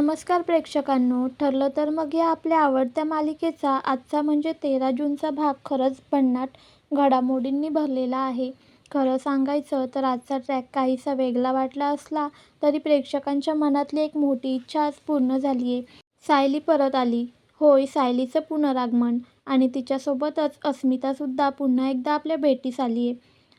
नमस्कार प्रेक्षकांनो. ठरलं तर मग या आपल्या आवडत्या मालिकेचा आजचा म्हणजे 13 जूनचा भाग खरंच भन्नाट घडामोडींनी भरलेला आहे. खरं सांगायचं तर आजचा ट्रॅक काहीसा वेगळा वाटला असला तरी प्रेक्षकांच्या मनातली एक मोठी इच्छा आज पूर्ण झाली आहे. सायली परत आली. होय, सायलीचं पुनरागमन. आणि तिच्यासोबतच अस्मितासुद्धा पुन्हा एकदा आपल्या भेटीस आली आहे.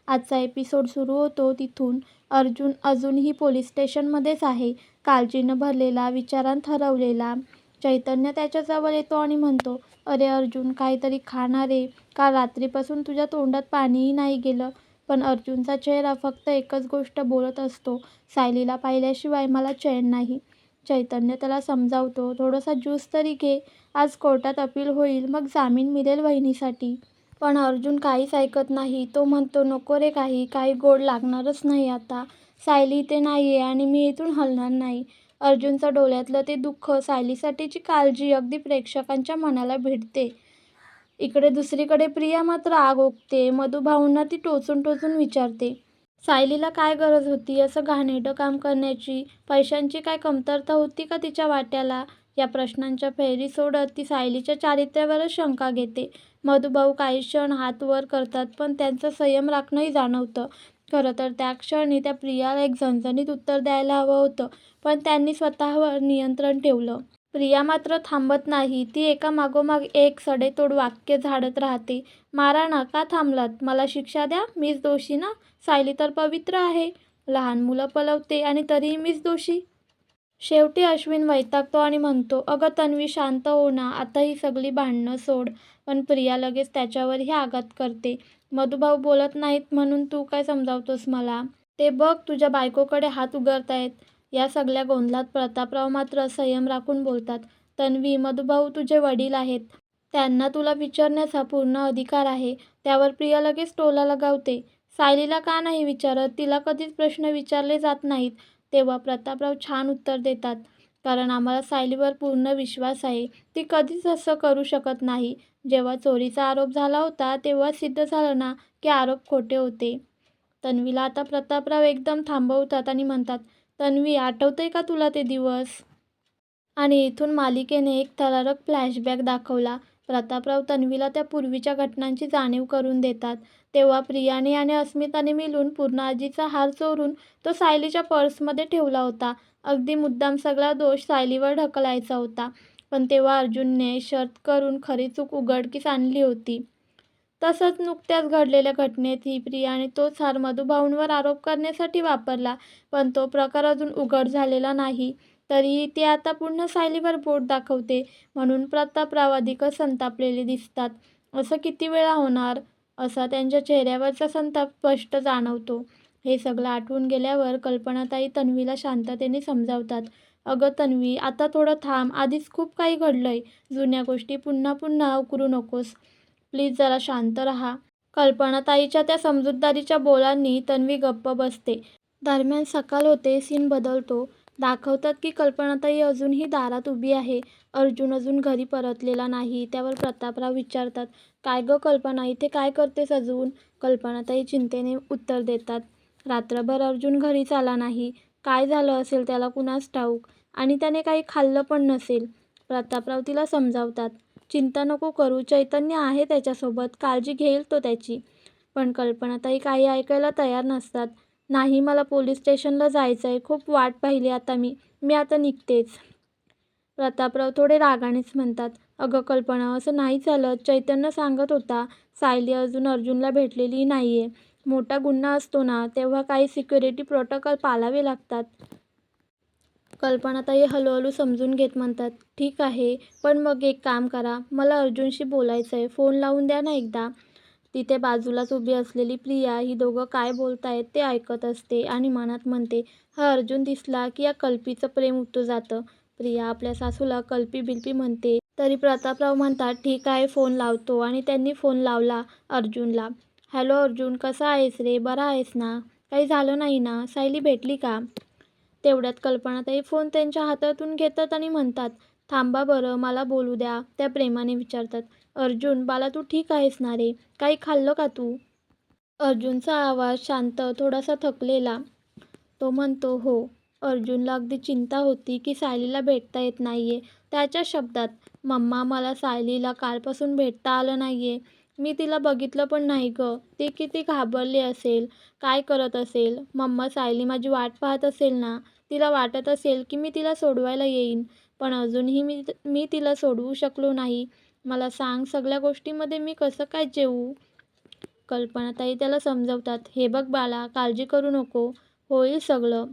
आजचा एपिसोड सुरू होतो तिथून. अर्जुन अजूनही पोलीस स्टेशनमध्येच आहे. काळजीनं भरलेला, विचारांत हरवलेला. चैतन्य त्याच्याजवळ येतो आणि म्हणतो, "अरे अर्जुन, काहीतरी खा ना रे. काल रात्रीपासून तुझ्या तोंडात पाणीही नाही गेलं." पण अर्जुनचा चेहरा फक्त एकच गोष्ट बोलत असतो, "सायलीला पाहिल्याशिवाय मला चैन नाही." चैतन्य त्याला समजावतो, "थोडासा ज्यूस तरी घे. आज कोर्टात अपील होईल, मग जामीन मिळेल वहिनीसाठी." पण अर्जुन काहीच ऐकत नाही. तो म्हणतो, "नको रे, काही गोड लागणारच नाही आता. सायली इथे नाहीये आणि मी इथून हलणार नाही." अर्जुनच्या डोळ्यातलं ते दुःख, सायलीसाठीची काळजी अगदी प्रेक्षकांच्या मनाला भिडते. इकडे दुसरीकडे प्रिया मात्र आग ओकते. मधुभाऊंना ती टोचून टोचून विचारते, "सायलीला काय गरज होती असं घाणेरडं काम करण्याची? पैशांची काय कमतरता होती का तिच्या वाट्याला?" या प्रश्नांच्या फेरी सोडत ती सायलीच्या चारित्र्यावरच शंका घेते. मधुभाऊ काही क्षण हात वर करतात, पण त्यांचं संयम राखणंही जाणवतं. खरं तर त्या क्षणी त्या प्रियाला एक झणझणीत उत्तर द्यायला हवं होतं, पण त्यांनी स्वतःवर नियंत्रण ठेवलं. प्रिया मात्र थांबत नाही. ती एकामागोमाग एक सडेतोड वाक्य झाडत राहते. "मारा ना, का थांबलात? मला शिक्षा द्या. मीच दोषी ना? सायली तर पवित्र आहे. लहान मुलं पळवते आणि तरीही मीच दोषी." शेवटी अश्विन वैतागतो आणि म्हणतो, "अगं तन्वी, शांत हो ना. आता ही सगळी भांडणं सोड." पण प्रिया लगेच त्याच्यावरही आघात करते. "मधुभाऊ बोलत नाहीत म्हणून तू काय समजावतोस मला? ते बघ, तुझ्या बायकोकडे हात उगारतायत." या सगळ्या गोंधळात प्रतापराव मात्र संयम राखून बोलतात, "तन्वी, मधुभाऊ तुझे वडील आहेत. त्यांना तुला विचारण्याचा पूर्ण अधिकार आहे." त्यावर प्रिया लगेच टोला लगावते, "सायलीला का नाही विचारत? तिला कधीच प्रश्न विचारले जात नाहीत." तेव्हा प्रतापराव छान उत्तर देतात, "कारण आम्हाला सायलीवर पूर्ण विश्वास आहे. ती कधीच असं करू शकत नाही. जेव्हा चोरीचा आरोप झाला होता तेव्हा सिद्ध झालं ना की आरोप खोटे होते." तन्वीला आता प्रतापराव एकदम थांबवतात आणि म्हणतात, "तन्वी, आठवतंय का तुला ते दिवस?" आणि इथून मालिकेने एक थरारक फ्लॅशबॅक दाखवला. प्रतापराव तन्वीला त्या पूर्वीच्या घटनांची जाणीव करून देतात. तेव्हा प्रियाने आणि अस्मिताने मिळून पूर्णाजीचा हार चोरून तो सायलीच्या पर्समध्ये ठेवला होता. अगदी मुद्दाम सगळा दोष सायलीवर ढकलायचा होता. पण तेव्हा अर्जुनने शर्त करून खरी चूक उघडकीस आणली होती. तसंच नुकत्याच घडलेल्या घटनेतही प्रियाने तोच हार मधुभाऊंवर आरोप करण्यासाठी वापरला. पण तो प्रकार अजून उघड झालेला नाही. तरीही ती आता पुन्हा सायलीवर बोट दाखवते. म्हणून प्रतापराव अधिकच संतापलेले दिसतात. "असं किती वेळा होणार?" असा त्यांच्या चेहऱ्यावरचा संताप स्पष्ट जाणवतो. हे सगळं आठवून गेल्यावर कल्पनाताई तन्वीला शांततेने समजावतात, "अगं तन्वी, आता थोडं थांब. आधीच खूप काही घडलंय. जुन्या गोष्टी पुन्हा पुन्हा उकरू नकोस. प्लीज जरा शांत राहा." कल्पनाताईच्या त्या समजूतदारीच्या बोलांनी तन्वी गप्प बसते. दरम्यान सकाळ होते. सीन बदलतो. दाखवतात की कल्पनाताई अजूनही दारात उभी आहे. अर्जुन अजून घरी परतलेला नाही. त्यावर प्रतापराव विचारतात, "काय गं कल्पना, इथे काय करतेस अजून?" कल्पनाताई चिंतेने उत्तर देतात, "रात्रभर अर्जुन घरीच आला नाही. काय झालं असेल त्याला कुणास ठाऊक. आणि त्याने काही खाल्लं पण नसेल." प्रतापराव तिला समजावतात, "चिंता नको करू. चैतन्य आहे त्याच्यासोबत. काळजी घेईल तो त्याची." पण कल्पनाताई काही ऐकायला तयार नसतात. "नाही, मला पोलीस स्टेशनला जायचंय. खूप वाट पाहिली आता मी आता निघतेच." प्रतापराव थोडे रागानेच म्हणतात, "अगं कल्पना, असं नाही चालत. चैतन्य सांगत होता, सायली अजून अर्जुनला भेटलेली नाहीये. मोठा गुन्हा असतो ना, तेव्हा काही सिक्युरिटी प्रोटोकॉल पाळावे लागतात." कल्पनाताई हळूहळू समजून घेत म्हणतात, "ठीक आहे, पण मग एक काम करा. मला अर्जुनशी बोलायचंय. फोन लावून द्या ना एकदा." तिथे बाजूलाच उभी असलेली प्रिया ही दोघं काय बोलतायत ते ऐकत असते आणि मनात म्हणते, "हा अर्जुन दिसला की या कल्पीचं प्रेम उतू जातं." प्रिया आपल्या सासूला कल्पी बिल्पी म्हणते. तरी प्रतापराव म्हणतात, "ठीक आहे, फोन लावतो." आणि त्यांनी फोन लावला अर्जुनला. "हॅलो अर्जुन, कसा आहेस रे? बरा आहेस ना? काही झालं नाही ना? सायली भेटली का?" तेवढ्यात कल्पनाताई फोन त्यांच्या हातातून घेतात आणि म्हणतात, "थांबा बरं, मला बोलू द्या." त्या प्रेमाने विचारतात, "अर्जुन बाळा, तू ठीक आहेस ना रे? काही खाल्लं का तू?" अर्जुनचा आवाज शांत, थोडासा थकलेला. तो म्हणतो, "हो." अर्जुनला अगदी चिंता होती की सायलीला भेटता येत नाहीये. त्याच्या शब्दात, "मम्मा, मला सायलीला कालपासून भेटता आलं नाहीये. मी तिला बघितलं पण नाही गं. ती किती घाबरली असेल, काय करत असेल. मम्मा, सायली माझी वाट पाहत असेल ना? तिला वाटत असेल की मी तिला सोडवायला येईन, पण अजूनही मी मी तिला सोडवू शकलो नाही. मला सांग, सगळ्या गोष्टींमध्ये मी कसं काय जेवू?" कल्पनाताई त्याला समजवतात, "हे बघ बाळा, काळजी करू नको. होईल सगळं.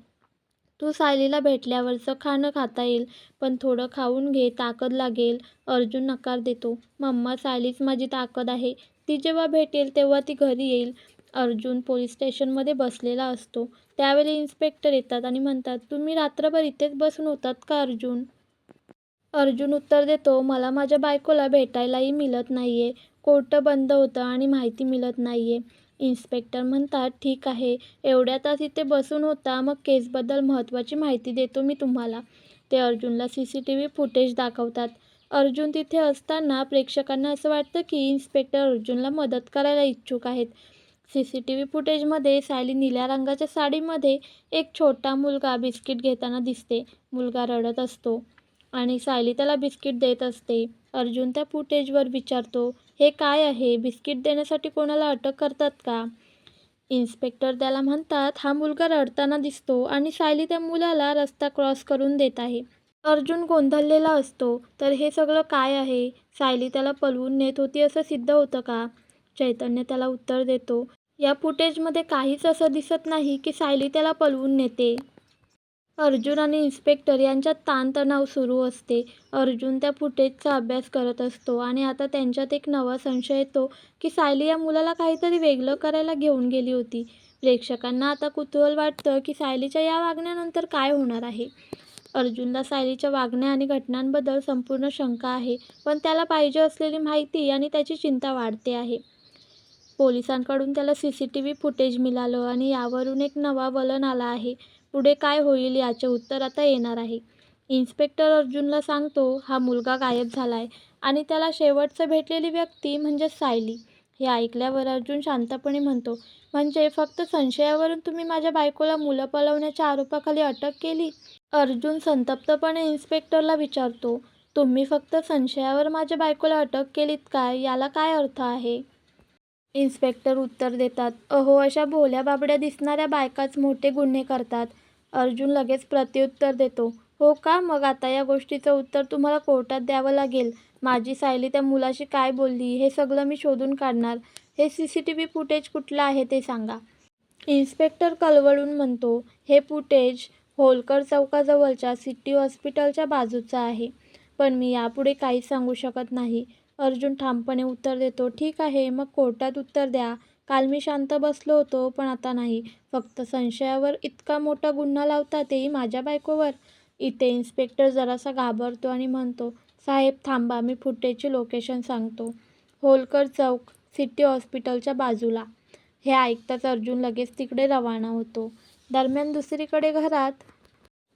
तू सायलीला भेटल्यावरचं खाणं खाता येईल, पण थोडं खाऊन घे, ताकद लागेल." अर्जुन नकार देतो, "मम्मा, सायलीच माझी ताकद आहे. ती जेव्हा भेटेल तेव्हा ती घरी येईल." अर्जुन पोलीस स्टेशनमध्ये बसलेला असतो. त्यावेळी इन्स्पेक्टर येतात आणि म्हणतात, "तुम्ही रात्रभर इथेच बसून होतात का अर्जुन?" अर्जुन उत्तर देतो, "मला माझ्या बायकोला भेटायलाही मिळत नाहीये. कोर्ट बंद होतं आणि माहिती मिळत नाहीये." इन्स्पेक्टर म्हणतात, "ठीक आहे, एवढ्या तास इथे बसून होता, मग केसबद्दल महत्त्वाची माहिती देतो मी तुम्हाला." ते अर्जुनला CCTV फुटेज दाखवतात. अर्जुन तिथे असताना प्रेक्षकांना असं वाटतं की इन्स्पेक्टर अर्जुनला मदत करायला इच्छुक आहेत. CCTV फुटेजमध्ये सायली निळ्या रंगाच्या साडीमध्ये एक छोटा मुलगा बिस्किट घेताना दिसते. मुलगा रडत असतो आणि सायली त्याला बिस्किट देत असते. अर्जुन त्या फुटेजवर विचारतो, "हे काय आहे? बिस्किट देण्यासाठी कोणाला अटक करतात का?" इन्स्पेक्टर त्याला म्हणतात, "हा मुलगा रडताना दिसतो आणि सायली त्या मुलाला रस्ता क्रॉस करून देत आहे." अर्जुन गोंधळलेला असतो, "तर हे सगळं काय आहे? सायली त्याला पळवून नेत होती असं सिद्ध होतं का?" चैतन्य त्याला उत्तर देतो, "या फुटेजमध्ये काहीच असं दिसत नाही की सायली त्याला पळवून नेते." अर्जुन आणि इन्स्पेक्टर यांच्यात ताणतणाव सुरू असते. अर्जुन त्या फुटेजचा अभ्यास करत असतो आणि आता त्यांच्यात एक नवा संशय येतो की सायली या मुलाला काहीतरी वेगळं करायला घेऊन गेली होती. प्रेक्षकांना आता कुतूहल वाटतं की सायलीच्या या वागण्यानंतर काय होणार आहे. अर्जुनला सायलीच्या वागण्या आणि घटनांबद्दल संपूर्ण शंका आहे, पण त्याला पाहिजे असलेली माहिती आणि त्याची चिंता वाढते आहे. पोलिसांकडून त्याला CCTV फुटेज मिळालं आणि यावरून एक नवा वळण आला आहे. पुढे काय होईल याचे उत्तर आता येणार आहे. इन्स्पेक्टर अर्जुनला सांगतो, "हा मुलगा गायब झालाय आणि त्याला शेवटचं भेटलेली व्यक्ती म्हणजे सायली." हे ऐकल्यावर अर्जुन शांतपणे म्हणतो, "म्हणजे फक्त संशयावरून तुम्ही माझ्या बायकोला मुलं पळवण्याच्या आरोपाखाली अटक केली?" अर्जुन संतप्तपणे इन्स्पेक्टरला विचारतो, "तुम्ही फक्त संशयावर माझ्या बायकोला अटक केलीत काय? याला काय अर्थ आहे?" इन्स्पेक्टर उत्तर देतात, "अहो, अशा भोळ्या-बाबड्या दिसणाऱ्या बायकाच मोठे गुन्हे करतात." अर्जुन लगेच प्रत्युत्तर देतो, "हो का? मग आता या गोष्टीचं उत्तर तुम्हाला कोर्टात द्यावं लागेल. माझी सायली त्या मुलाशी काय बोलली हे सगळं मी शोधून काढणार. हे CCTV फुटेज कुठलं आहे ते सांगा." इन्स्पेक्टर कळवळून म्हणतो, "हे फुटेज होलकर चौकाजवळच्या सिटी हॉस्पिटलच्या बाजूचं आहे. पण मी यापुढे काहीच सांगू शकत नाही." अर्जुन ठामपणे उत्तर देतो, "ठीक आहे, मग कोर्टात उत्तर द्या. काल मी शांत बसलो होतो, पण आता नाही. फक्त संशयावर इतका मोठा गुन्हा लावता, तेही माझ्या बायकोवर." इथे इन्स्पेक्टर जरासा घाबरतो आणि म्हणतो, "साहेब थांबा, मी फुटेजची लोकेशन सांगतो. होलकर चौक, सिटी हॉस्पिटलच्या बाजूला." हे ऐकताच अर्जुन लगेच तिकडे रवाना होतो. दरम्यान दुसरीकडे घरात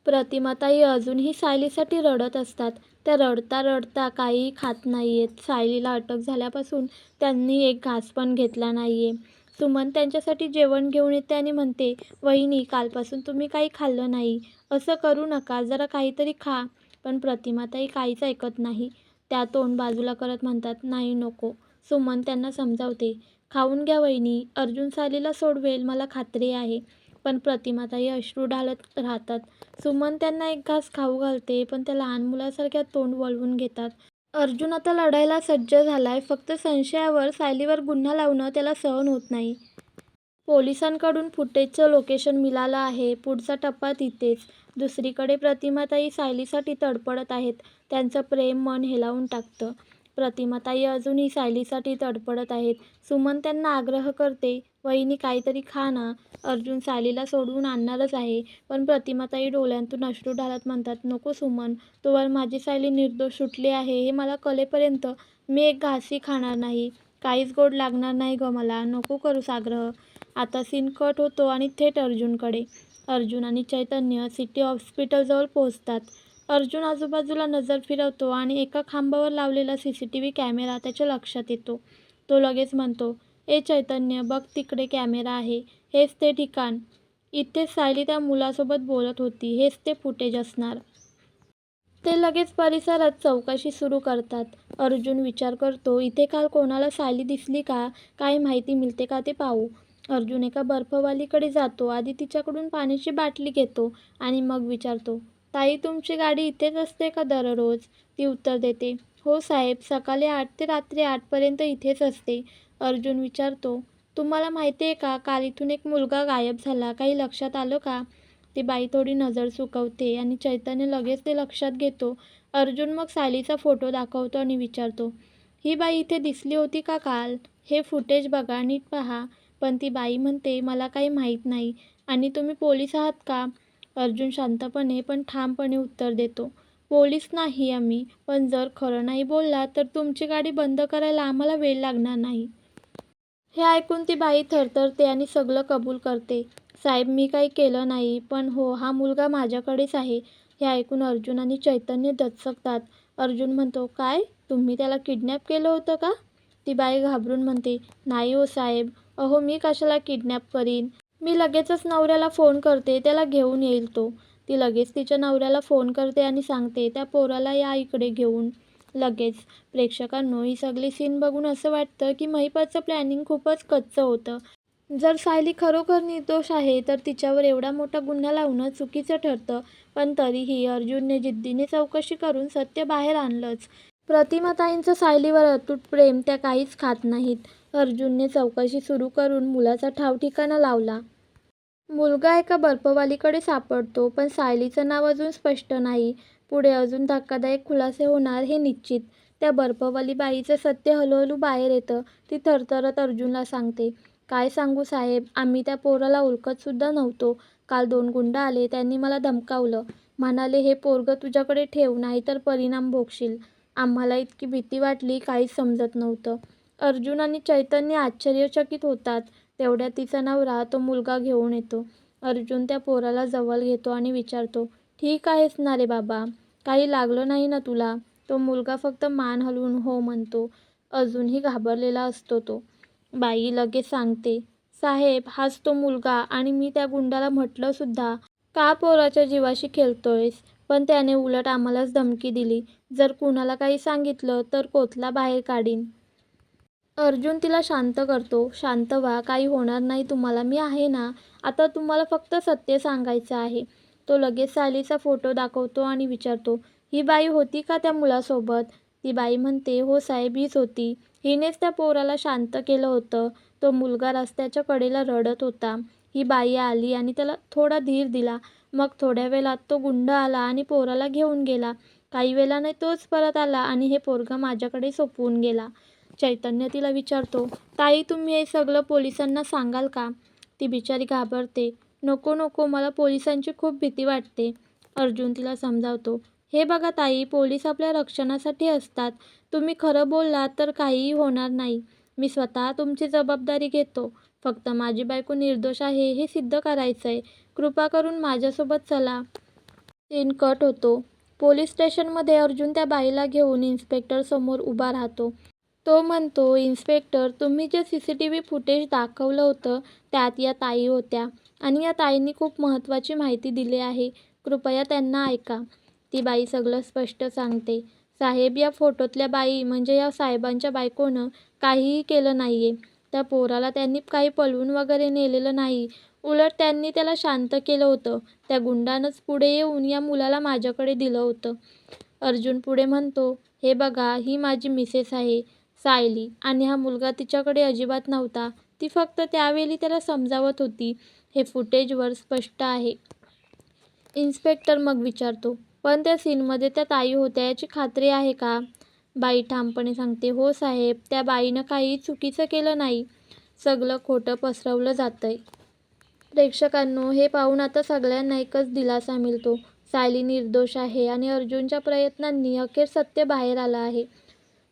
प्रतिमाताई अजूनही सायलीसाठी रडत असतात. त्या रडता रडता काहीही खात नाहीयेत. सायलीला अटक झाल्यापासून त्यांनी एक घास पण घेतला नाहीये. सुमन त्यांच्यासाठी जेवण घेऊन येते आणि म्हणते, "वहिनी, कालपासून तुम्ही काही खाल्लं नाही. असं करू नका, जरा काहीतरी खा." पण प्रतिमाताई काहीच ऐकत नाही. त्या तोंड बाजूला करत म्हणतात, "नाही, नको." सुमन त्यांना समजावते, "खाऊन घ्या वहिनी, अर्जुन सायलीला सोडवेल, मला खात्री आहे." पण प्रतिमाताई अश्रू ढाळत राहतात. सुमन त्यांना एक घास खाऊ घालते, पण त्या लहान मुलासारख्या तोंड वळवून घेतात. अर्जुन आता लढायला सज्ज झालाय. फक्त संशयावर सायलीवर गुन्हा लावणं त्याला सहन होत नाही. पोलिसांकडून फुटेजचं लोकेशन मिळालं आहे. पुढचा टप्पा तिथेच. दुसरीकडे प्रतिमाताई सायलीसाठी तडफडत आहेत. त्यांचं प्रेम मन हेलावून टाकतं. प्रतिमाताई अजूनही सायलीसाठी तडफडत आहेत. सुमन त्यांना आग्रह करते, "वहिनी, काहीतरी खा ना. अर्जुन सायलीला सोडवून आणणारच आहे." पण प्रतिमाताई डोळ्यांतून अश्रू ढाळत म्हणतात, "नको सुमन, तोवर माझी सायली निर्दोष सुटली आहे हे मला कळेपर्यंत मी एक घासही खाणार नाही. काहीच गोड लागणार नाही गं मला. नको करूस आग्रह." आता सीन कट होतो आणि थेट अर्जुनकडे. अर्जुन आणि चैतन्य सिटी हॉस्पिटलजवळ पोहोचतात. अर्जुन आजूबाजूला नजर फिरवतो आणि एका खांबावर लावलेला CCTV कॅमेरा त्याच्या लक्षात येतो. तो लगेच म्हणतो, "ए चैतन्य, बघ, तिकडे कॅमेरा आहे. हेच ते ठिकाण." इथेच सायली त्या मुलासोबत बोलत होती. हेच ते फुटेज असणार. ते लगेच परिसरात चौकशी सुरू करतात. अर्जुन विचार करतो, इथे काल कोणाला सायली दिसली का? काही माहिती मिळते का ते पाहू. अर्जुन एका बर्फवालीकडे जातो. आधी तिच्याकडून पाण्याची बाटली घेतो आणि मग विचारतो, ताई तुमची गाडी इथेच असते का दररोज? ती उत्तर देते, हो साहेब, सकाळी 8 ते रात्री 8 पर्यंत इथेच असते. अर्जुन विचारतो, तुम्हाला माहिती आहे का, काल इथून एक मुलगा गायब झाला. काही लक्षात आलं का? ती बाई थोडी नजर चुकवते आणि चैतन्य लगेच ते लक्षात घेतो. अर्जुन मग सायलीचा फोटो दाखवतो आणि विचारतो, ही बाई इथे दिसली होती का काल? हे फुटेज बघा, नीट पहा. पण ती बाई म्हणते, मला काही माहीत नाही. आणि तुम्ही पोलीस आहात का? अर्जुन शांतपणे पण ठामपणे उत्तर देतो, पोलीस नाही आम्ही, पण जर खरं नाही बोललात तर तुमची गाडी बंद करायला आम्हाला वेळ लागणार नाही. हे ऐकून ती बाई थरथरते आणि सगळं कबूल करते. साहेब, मी काही केलं नाही, पण हो, हा मुलगा माझ्याकडेच आहे. हे ऐकून अर्जुन आणि चैतन्य दचकतात. अर्जुन म्हणतो, काय? तुम्ही त्याला किडनॅप केलं होतं का? ती बाई घाबरून म्हणते, नाही हो साहेब. अहो, मी कशाला किडनॅप करीन? मी लगेचच नवऱ्याला फोन करते, त्याला घेऊन येईल तो. ती लगेच तिच्या नवऱ्याला फोन करते आणि सांगते, त्या पोराला या इकडे घेऊन. लगेच. प्रेक्षकांनो, ही सगळी सीन बघून असं वाटतं की महिपालचं प्लॅनिंग खूपच कच्चं होतं. जर सायली खरोखर निर्दोष आहे तर तिच्यावर एवढा मोठा गुन्हा लावणं चुकीचं ठरतं. पण तरीही अर्जुनने जिद्दीने चौकशी करून सत्य बाहेर आणलंच. प्रतिमाताईंचं सायलीवर अतूट प्रेम त्या काहीच खात नाहीत. अर्जुनने चौकशी सुरू करून मुलाचा ठावठिकाणा लावला. मुलगा एका बर्फवालीकडे सापडतो, पण सायलीचं नाव अजून स्पष्ट नाही. पुढे अजून धक्कादायक खुलासे होणार हे निश्चित. त्या बर्फवाली बाईचं सत्य हळूहळू बाहेर येतं. ती थरथरत अर्जुनला सांगते, काय सांगू साहेब, आम्ही त्या पोराला ओळखतसुद्धा नव्हतो. काल 2 गुंड आले, त्यांनी मला धमकावलं. म्हणाले, हे पोरगं तुझ्याकडे ठेव, नाहीतर परिणाम भोगशील. आम्हाला इतकी भीती वाटली, काहीच समजत नव्हतं. अर्जुन आणि चैतन्य आश्चर्यचकित होतात. तेवढ्यात तिचा नवरा तो मुलगा घेऊन येतो. अर्जुन त्या पोराला जवळ घेतो आणि विचारतो, ठीक आहेस ना रे बाबा? काही लागलं नाही ना तुला? तो मुलगा फक्त मान हलवून हो म्हणतो. अजूनही घाबरलेला असतो तो. बाई लगेच सांगते, साहेब, हाच तो मुलगा. आणि मी त्या गुंडाला म्हटलं सुद्धा, का पोराच्या जीवाशी खेळतोयस? पण त्याने उलट आम्हालाच धमकी दिली. जर कुणाला काही सांगितलं तर कोथला बाहेर काढीन. अर्जुन तिला शांत करतो. शांत व्हा, काही होणार नाही तुम्हाला, मी आहे ना. आता तुम्हाला फक्त सत्य सांगायचं आहे. तो लगेच सायलीचा फोटो दाखवतो आणि विचारतो, ही बाई होती का त्या मुलासोबत? ती बाई म्हणते, हो साहेब, हीच होती. हिनेच त्या पोराला शांत केलं होतं. तो मुलगा रस्त्याच्या कडेला रडत होता. ही बाई आली आणि त्याला थोडा धीर दिला. मग थोड्या वेळात तो गुंड आला आणि पोराला घेऊन गेला. काही वेळाने तोच परत आला आणि हे पोरगा माझ्याकडे सोपवून गेला. चैतन्य तिला विचारतो, ताई, तुम्ही हे सगळं पोलिसांना सांगाल का? ती बिचारी घाबरते. नको नको, मला पोलिसांची खूप भीती वाटते. अर्जुन तिला समजावतो, हे बघा ताई, पोलीस आपल्या रक्षणासाठी असतात. तुम्ही खरं बोललात तर काहीही होणार नाही. मी स्वतः तुमची जबाबदारी घेतो. फक्त माझी बायको निर्दोष आहे हे सिद्ध करायचंय. कृपा करून माझ्यासोबत चला. सीन कट होतो. पोलीस स्टेशनमध्ये अर्जुन त्या बाईला घेऊन इन्स्पेक्टर समोर उभा राहतो. तो म्हणतो, इन्स्पेक्टर, तुम्ही जे CCTV फुटेज दाखवलं होतं त्यात या ताई होत्या आणि या ताईंनी खूप महत्त्वाची माहिती दिली आहे. कृपया त्यांना ऐका. ती बाई सगळं स्पष्ट सांगते. साहेब, या फोटोतल्या बाई म्हणजे या साहेबांच्या बायकोनं काहीही केलं नाहीये. त्या पोराला त्यांनी काही पळवून वगैरे नेलेलं नाही. उलट त्यांनी त्याला शांत केलं होतं. त्या गुंडानंच पुढे येऊन या मुलाला माझ्याकडे दिलं होतं. अर्जुन पुढे म्हणतो, हे बघा, ही माझी मिसेस आहे सायली, आणि हा मुलगा तिच्याकडे अजिबात नव्हता. ती फक्त त्यावेळी त्याला समजावत होती. हे फुटेजवर स्पष्ट आहे. इन्स्पेक्टर मग विचारतो, पण त्या सीनमध्ये त्या ताई होत्या याची खात्री आहे का? बाई ठामपणे सांगते, हो साहेब, त्या बाईनं काही चुकीचं केलं नाही. सगळं खोटं पसरवलं जातंय. प्रेक्षकांनो, हे पाहून आता सगळ्यांना एकच दिलासा मिळतो. सायली निर्दोष आहे आणि अर्जुनच्या प्रयत्नांनी अखेर सत्य बाहेर आलं आहे.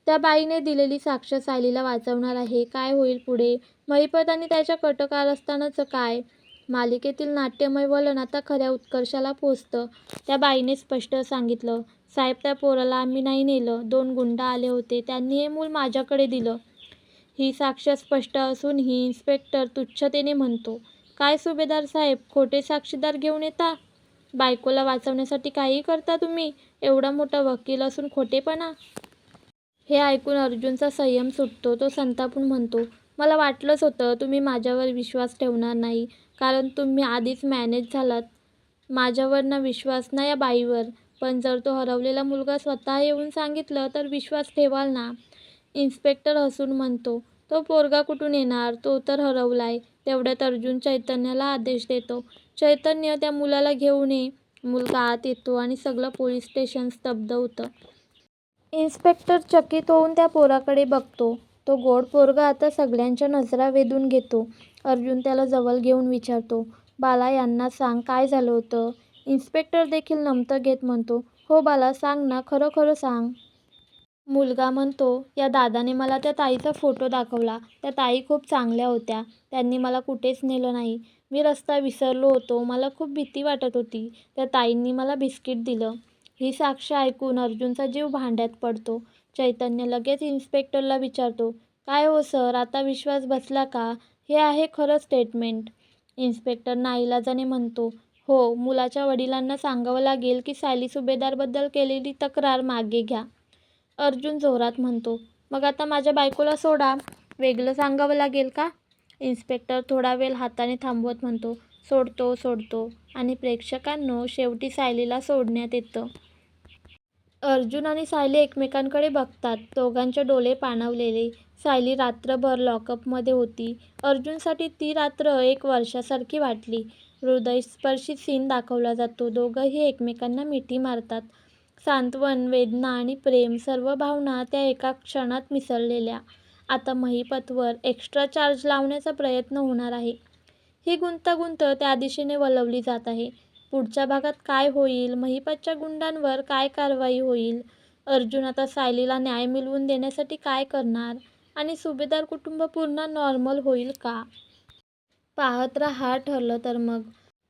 त्या बाईने दिलेली साक्ष सायलीला वाचवणार आहे. काय होईल पुढे? महिपत आणि त्याच्या कट कारस्थानाचं काय? मालिकेतील नाट्यमय वळण आता खऱ्या उत्कर्षाला पोचतं. त्या बाईने स्पष्ट सांगितलं, साहेब, त्या पोराला आम्ही नाही नेलं. 2 गुंड आले होते, त्यांनी हे मूल माझ्याकडे दिलं. ही साक्ष स्पष्ट असूनही इन्स्पेक्टर तुच्छतेने म्हणतो, काय सुभेदार साहेब, खोटे साक्षीदार घेऊन येता? बायकोला वाचवण्यासाठी काहीही करता तुम्ही? एवढा मोठा वकील असून खोटेपणा? हे ऐकून अर्जुनचा संयम सुटतो. तो संतापून म्हणतो, मला वाटलंच होतं तुम्ही माझ्यावर विश्वास ठेवणार नाही, कारण तुम्ही आधीच मॅनेज झालात. माझ्यावर ना विश्वास ना या बाईवर. पण जर तो हरवलेला मुलगा स्वतः येऊन सांगितलं तर विश्वास ठेवाल ना? इन्स्पेक्टर हसून म्हणतो, तो पोरगा कुठून येणार? तो तर हरवलाय. तेवढ्यात अर्जुन चैतन्याला आदेश देतो, चैतन्य, त्या मुलाला घेऊन ये. मुलगा आत येतो आणि सगळं पोलीस स्टेशन स्तब्ध होतं. इन्स्पेक्टर चकित होऊन त्या पोराकडे बघतो. तो गोड पोरगा आता सगळ्यांच्या नजरा वेधून घेतो. अर्जुन त्याला जवळ घेऊन विचारतो, बाला, यांना सांग काय झालं होतं? इन्स्पेक्टर देखील नमतं घेत म्हणतो, हो बाला, सांग ना, खरं खरं सांग. मुलगा म्हणतो, या दादाने मला त्या ताईचा फोटो दाखवला. त्या ताई खूप चांगल्या होत्या. त्यांनी मला कुठेच नेलं नाही. मी रस्ता विसरलो होतो. मला खूप भीती वाटत होती. त्या ताईंनी मला बिस्किट दिलं. ही साक्ष ऐकून अर्जुनचा जीव भांड्यात पडतो. चैतन्य लगेच इन्स्पेक्टरला विचारतो, काय हो सर, आता विश्वास बसला का? हे आहे खरं स्टेटमेंट. इन्स्पेक्टर नाईलाजाने म्हणतो, हो, मुलाच्या वडिलांना सांगावं लागेल की सायली सुभेदारबद्दल केलेली तक्रार मागे घ्या. अर्जुन जोरात म्हणतो, मग आता माझ्या बायकोला सोडा. वेगळं सांगावं लागेल का? इन्स्पेक्टर थोडा वेळ हाताने थांबवत म्हणतो, सोडतो सोडतो. आणि प्रेक्षकांनो, शेवटी सायलीला सोडण्यात येतं. अर्जुन आणि सायली एकमेकांकडे बघतात. दोघांचे डोळे पाणावलेले. सायली रात्रभर लॉकअपमध्ये होती. अर्जुनसाठी ती रात्र 1 वर्षासारखी वाटली. हृदयस्पर्शी सीन दाखवला जातो. दोघंही एकमेकांना मिठी मारतात. सांत्वन, वेदना आणि प्रेम, सर्व भावना त्या एका क्षणात मिसळलेल्या. आता महिपतवर एक्स्ट्रा चार्ज लावण्याचा प्रयत्न होणार आहे. ही गुंतागुंत त्या दिशेने वळवली जात आहे. पुढच्या भागात काय होईल? महिपतच्या गुंडांवर काय कारवाई होईल? अर्जुन आता सायलीला न्याय मिळवून देण्यासाठी काय करणार? आणि सुभेदार कुटुंब पुन्हा नॉर्मल होईल का? पाहत रहा ठरलं तर मग.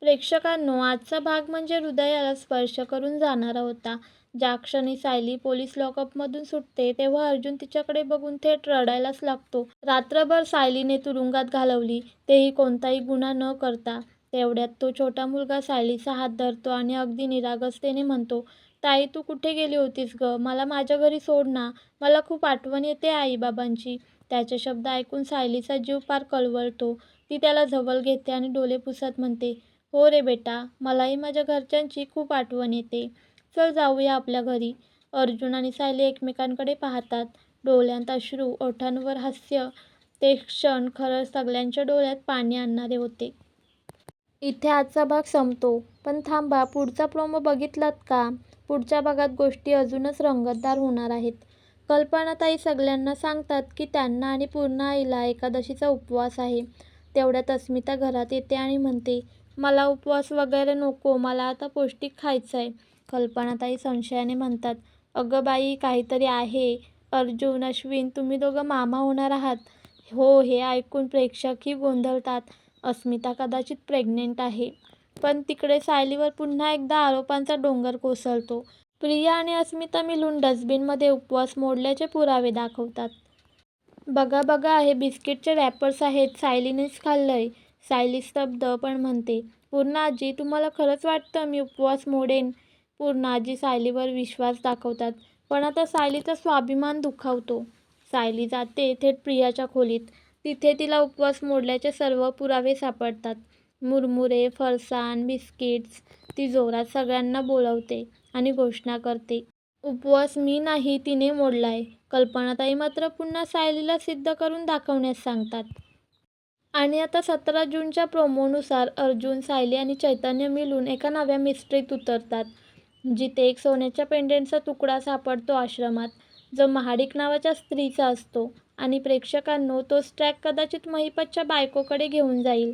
प्रेक्षकांनो, आजचा भाग म्हणजे हृदयाला स्पर्श करून जाणारा होता. ज्या क्षणी सायली पोलीस लॉकअपमधून सुटते तेव्हा अर्जुन तिच्याकडे बघून थेट रडायलाच लागतो. रात्रभर सायलीने तुरुंगात घालवली, तेही कोणताही गुन्हा न करता. तेवढ्यात तो छोटा मुलगा सायलीचा हात धरतो आणि अगदी निरागसतेने म्हणतो, ताई, तू कुठे गेली होतीस ग? मला माझ्या घरी सोड ना. मला खूप आठवण येते आईबाबांची. त्याचे शब्द ऐकून सायलीचा जीव पार कळवळतो. ती त्याला जवळ घेते आणि डोळे पुसत म्हणते, हो रे बेटा, मलाही माझ्या घरच्यांची खूप आठवण येते. चल जाऊया आपल्या घरी. अर्जुन आणि सायली एकमेकांकडे पाहतात. डोळ्यांत अश्रू, ओठांवर हास्य. ते क्षण खरंच सगळ्यांच्या डोळ्यात पाणी आणणारे होते. इथे आजचा भाग संपतो. पण थांबा, पुढचा प्रोमो बघितलात का? पुढच्या भागात गोष्टी अजूनच रंगतदार होणार आहेत. कल्पनाताई सगळ्यांना सांगतात की त्यांना आणि पूर्णाआईला एकादशीचा उपवास आहे. तेवढ्यात अस्मिता घरात येते आणि म्हणते, मला उपवास वगैरे नको, मला आता पौष्टिक खायचंय. कल्पनाताई संशयाने म्हणतात, अगं बाई, काहीतरी आहे. अर्जुन, अश्विन, तुम्ही दोघं मामा होणार आहात. हो, हे ऐकून प्रेक्षकही गोंधळतात. अस्मिता कदाचित प्रेग्नेंट आहे. पण तिकडे सायलीवर पुन्हा एकदा आरोपांचा डोंगर कोसळतो. प्रिया आणि अस्मिता मिळून डस्टबिनमध्ये उपवास मोडल्याचे पुरावे दाखवतात. बघा बघा, हे बिस्किटचे रॅपर्स आहेत, सायलीनेच खाल्लंय. सायली स्तब्ध पण म्हणते, पूर्णाजी, तुम्हाला खरंच वाटतं मी उपवास मोडेन? पूर्णाजी सायलीवर विश्वास दाखवतात. पण आता सायलीचा स्वाभिमान दुखावतो. सायली जाते थेट प्रियाच्या खोलीत. तिथे तिला उपवास मोडल्याचे सर्व पुरावे सापडतात. मुरमुरे, फरसाण, बिस्किट्स. ती जोरात सगळ्यांना बोलवते आणि घोषणा करते, उपवास मी नाही, तिने मोडलाय. कल्पनाताई मात्र पुन्हा सायलीला सिद्ध करून दाखवण्यास सांगतात. आणि आता 17 जूनच्या प्रोमोनुसार अर्जुन, सायली आणि चैतन्य मिळून एका नव्या मिस्ट्रीत उतरतात. जिथे एक सोन्याच्या पेंडेंटचा तुकडा सापडतो आश्रमात, जो महाडिक नावाच्या स्त्रीचा असतो. आणि प्रेक्षकांनो, तोच ट्रॅक कदाचित महिपतच्या बायकोकडे घेऊन जाईल.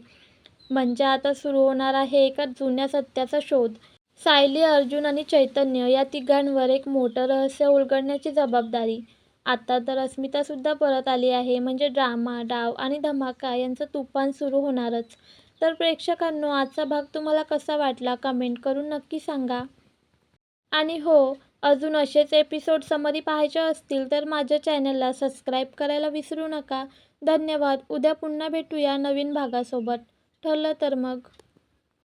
म्हणजे आता सुरू होणार आहे एका जुन्या सत्याचा शोध. सायली, अर्जुन आणि चैतन्य या तिघांवर एक मोठं रहस्य उलगडण्याची जबाबदारी. आता तर अस्मितासुद्धा परत आली आहे. म्हणजे ड्रामा, डाव आणि धमाका यांचं तुफान सुरू होणारच. तर प्रेक्षकांनो, आजचा भाग तुम्हाला कसा वाटला कमेंट करून नक्की सांगा. आणि हो, अजून असेच एपिसोड समरी पाहायचे असतील तर माझ्या चॅनलला सबस्क्राईब करायला विसरू नका. धन्यवाद. उद्या पुन्हा भेटूया नवीन भागासोबत. ठरलं तर मग